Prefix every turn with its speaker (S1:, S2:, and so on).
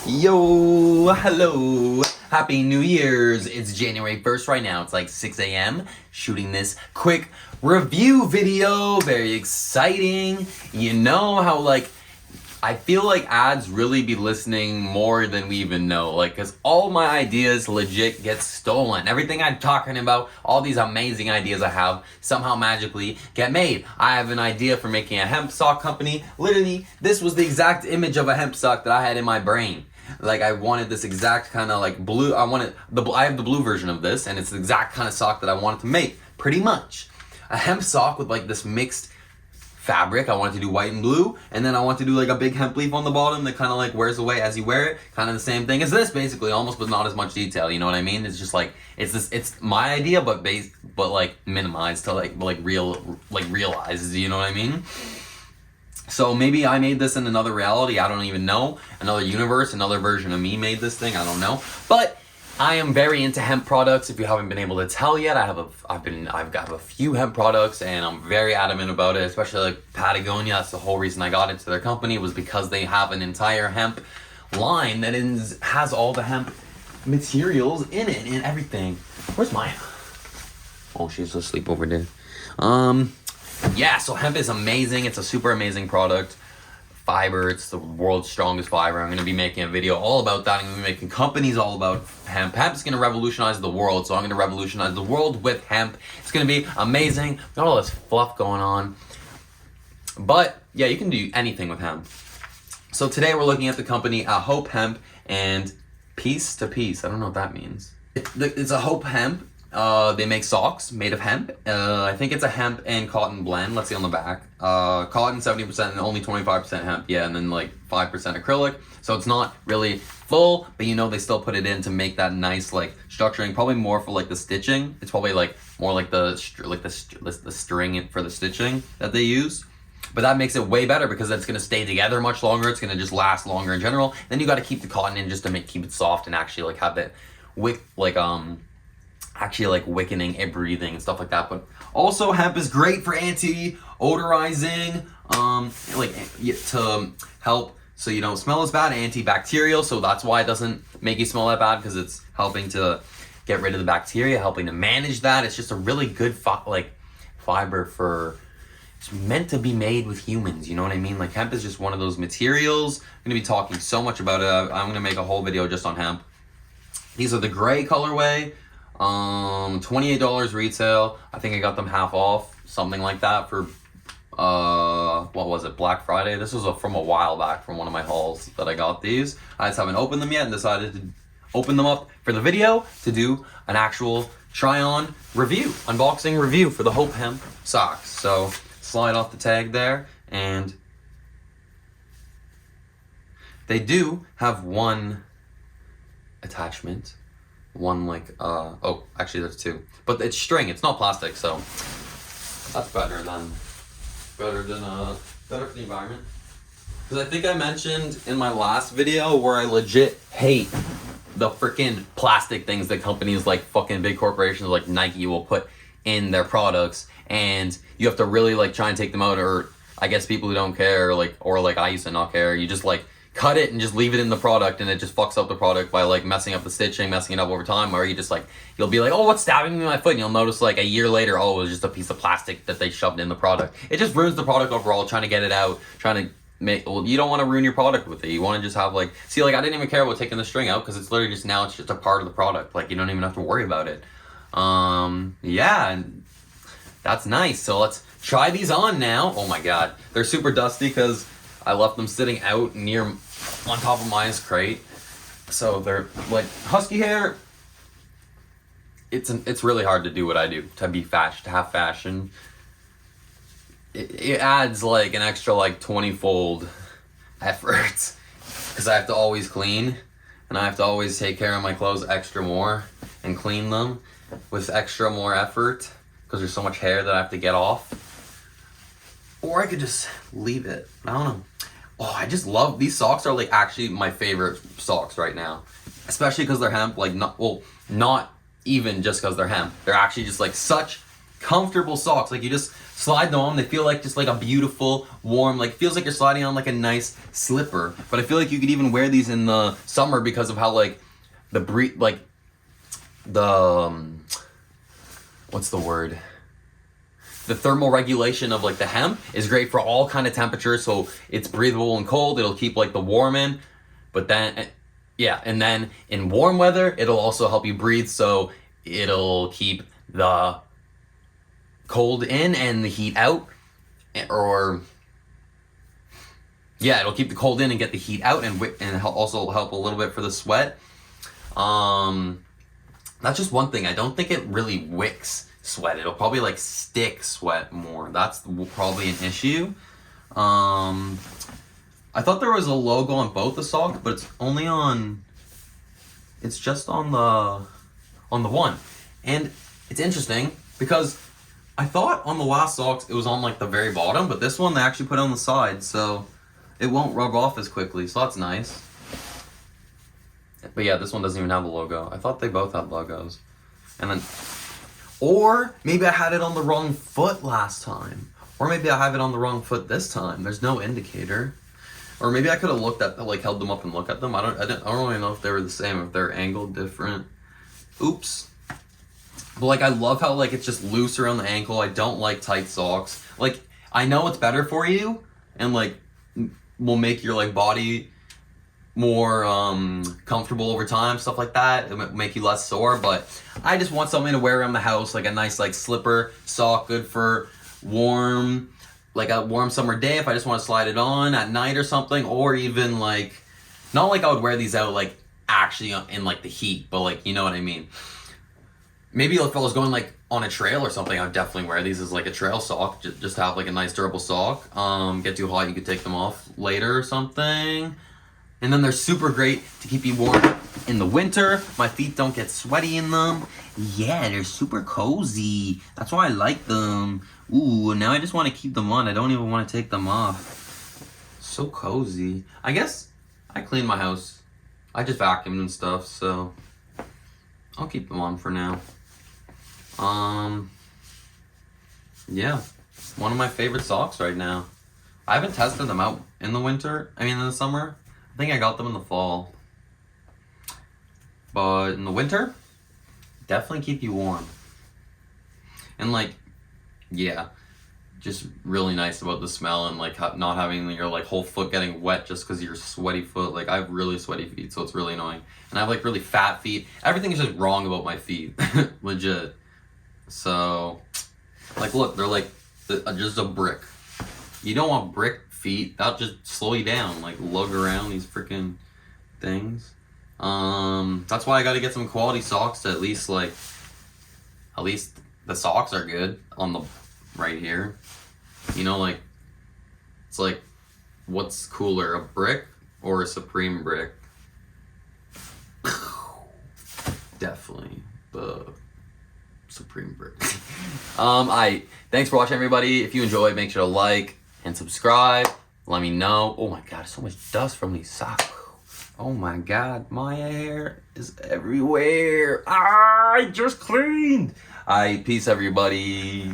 S1: Yo, hello, happy New Year's. It's January 1st right now. It's like 6 a.m. shooting this quick review video. Very exciting. You know how I feel like ads really be listening more than we even know. Cause all my ideas legit get stolen. Everything I'm talking about, all these amazing ideas I have, somehow magically get made. I have an idea for making a hemp sock company. Literally, this was the exact image of a hemp sock that I had in my brain. I wanted this exact kind of blue, I have the blue version of this, and it's the exact kind of sock that I wanted to make, pretty much. A hemp sock with this mixed fabric. I wanted to do white and blue, and then I want to do a big hemp leaf on the bottom that kind of wears away as you wear it. Kind of the same thing as this, basically, almost, but not as much detail. You know what I mean? It's just it's my idea, but minimized to realized. You know what I mean? So maybe I made this in another reality. I don't even know. Another universe, another version of me made this thing. I don't know, but I am very into hemp products. If you haven't been able to tell yet, I've got a few hemp products, and I'm very adamant about it, especially Patagonia. That's the whole reason I got into their company, was because they have an entire hemp line that has all the hemp materials in it and everything. Where's Maya? Oh, she's asleep over there. Yeah, so hemp is amazing. It's a super amazing product. Fiber, it's the world's strongest fiber. I'm going to be making a video all about that. I'm going to be making companies all about hemp. Hemp's going to revolutionize the world, so I'm going to revolutionize the world with hemp. It's going to be amazing. Got all this fluff going on. But, yeah, you can do anything with hemp. So today we're looking at the company Hope Hemp and Piece to Piece. I don't know what that means. It's a Hope Hemp. They make socks made of hemp. I think it's a hemp and cotton blend. Let's see on the back. Cotton 70% and only 25% hemp. Yeah, and then 5% acrylic. So it's not really full, but they still put it in to make that nice structuring. Probably more for the stitching. It's probably more the string for the stitching that they use. But that makes it way better because it's gonna stay together much longer. It's gonna just last longer in general. Then you got to keep the cotton in just to keep it soft and actually have it wickening and breathing and stuff like that. But also hemp is great for anti-odorizing, to help so you don't smell as bad, antibacterial, so that's why it doesn't make you smell that bad, because it's helping to get rid of the bacteria, helping to manage that. It's just a really good fiber for, it's meant to be made with humans, you know what I mean? Hemp is just one of those materials. I'm gonna be talking so much about it. I'm gonna make a whole video just on hemp. These are the gray colorway. $28 retail. I think I got them half off, something like that, for what was it, Black Friday? This was from a while back, from one of my hauls that I got these. I just haven't opened them yet and decided to open them up for the video to do an actual try-on review, unboxing review for the Hope Hemp socks. So slide off the tag there, and they do have one attachment. One oh, actually there's two, but it's string, it's not plastic, so that's better for the environment. Because I think I mentioned in my last video where I legit hate the freaking plastic things that companies fucking big corporations like Nike will put in their products, and you have to really try and take them out, or I guess people who don't care, or I used to not care, you just cut it and just leave it in the product, and it just fucks up the product by messing up the stitching, messing it up over time. Or you just you'll be oh, what's stabbing me in my foot, and you'll notice a year later, oh, it was just a piece of plastic that they shoved in the product. It just ruins the product overall, trying to get it out, trying to make, well, you don't want to ruin your product with it. You want to just have see, I didn't even care about taking the string out, because it's literally just, now it's just a part of the product. You don't even have to worry about it. Yeah, and that's nice. So let's try these on now. Oh my god, they're super dusty because I left them sitting out on top of my crate. So they're husky hair. It's really hard to do what I do, to have fashion. It adds an extra 20-fold effort, because I have to always clean, and I have to always take care of my clothes extra more and clean them with extra more effort, because there's so much hair that I have to get off. Or I could just leave it. I don't know. Oh, I just love these socks. Are actually my favorite socks right now, especially because they're hemp. Not even just because they're hemp. They're actually just such comfortable socks. You just slide them on. They feel like just like a beautiful, warm, like feels like you're sliding on like a nice slipper. But I feel like you could even wear these in the summer because of how like what's the word? The thermal regulation of like the hemp is great for all kind of temperatures. So it's breathable and cold. It'll keep like the warm in. But then, yeah, and then in warm weather, it'll also help you breathe. So it'll keep the cold in and the heat out. Or, yeah, it'll keep the cold in and get the heat out and also help a little bit for the sweat. That's just one thing. I don't think it really wicks sweat. It'll probably like stick sweat more. That's probably an issue. I thought there was a logo on both the socks, but it's just on the one. And it's interesting because I thought on the last socks it was on like the very bottom, but this one they actually put on the side, so it won't rub off as quickly, so that's nice. But yeah, this one doesn't even have a logo. I thought they both had logos. And then, or maybe I had it on the wrong foot last time. Or maybe I have it on the wrong foot this time. There's no indicator. Or maybe I could have looked at, like, held them up and looked at them. I don't really know if they were the same, if they're angled different. Oops. But like, I love how like it's just loose around the ankle. I don't like tight socks. Like, I know it's better for you, and like will make your like body more comfortable over time, stuff like that. It'll make you less sore. But I just want something to wear around the house, like a nice like slipper sock, good for warm. Like a warm summer day if I just want to slide it on at night or something, or even like, not like I would wear these out like actually in like the heat, but like, you know what I mean. Maybe if I was going like on a trail or something, I would definitely wear these as like a trail sock, just to have like a nice durable sock. Get too hot, you could take them off later or something. And then they're super great to keep you warm in the winter. My feet don't get sweaty in them. Yeah, they're super cozy. That's why I like them. Ooh, now I just want to keep them on. I don't even want to take them off. So cozy. I guess I clean my house. I just vacuumed and stuff, so I'll keep them on for now. Yeah, one of my favorite socks right now. I haven't tested them out in the winter. I mean, in the summer. I think I got them in the fall. But in the winter, definitely keep you warm. And like, yeah, just really nice about the smell and like not having your like whole foot getting wet just because of your sweaty foot. Like, I have really sweaty feet, so it's really annoying. And I have like really fat feet. Everything is just wrong about my feet, legit. So, like, look, they're like just a brick. You don't want brick feet. That'll just slow you down. Like, lug around these freaking things. That's why I got to get some quality socks to at least the socks are good on the right here. You know, like, it's like, what's cooler, a brick or a Supreme brick? Definitely the Supreme brick. Thanks for watching, everybody. If you enjoyed, make sure to like and subscribe. Let me know. Oh my god, so much dust from these socks. Oh my god, my hair is everywhere. I just cleaned. Peace, everybody.